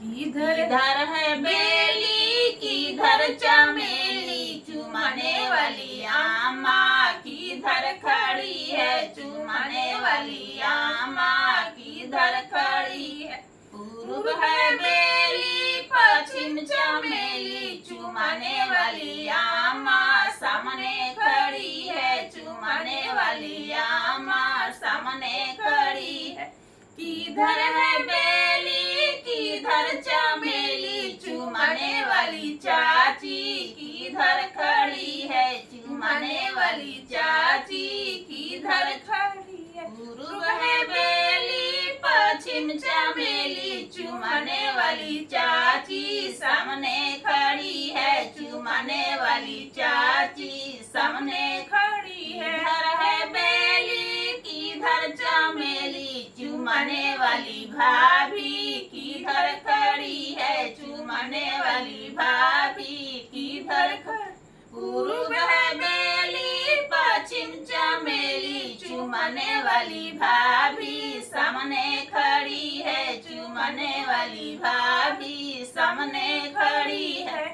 किधर है बेली किधर चमेली चुमने वाली आमा किधर खड़ी है चुमने वाली आमा किधर खड़ी है। पूर्व है बेली पश्चिम चमेली चुमने वाली आमा सामने खड़ी है चुमने वाली आमा सामने खड़ी है। किधर है बेली किधर चमेली चुमने वाली चाची किधर खड़ी है चुमने वाली चाची किधर खड़ी है। पूर्व है बेली पश्चिम चमेली चुमने वाली चाची सामने खड़ी है चुमने वाली चाची सामने खड़ी है। किधर है बेली किधर चमेली चुमने वाली भाभी किधर खड़ी है चुमने वाली भाभी किधर खड़ी। पूर्व है बेली पश्चिम चमेली चुमने वाली भाभी सामने खड़ी है चुमने वाली भाभी सामने खड़ी है।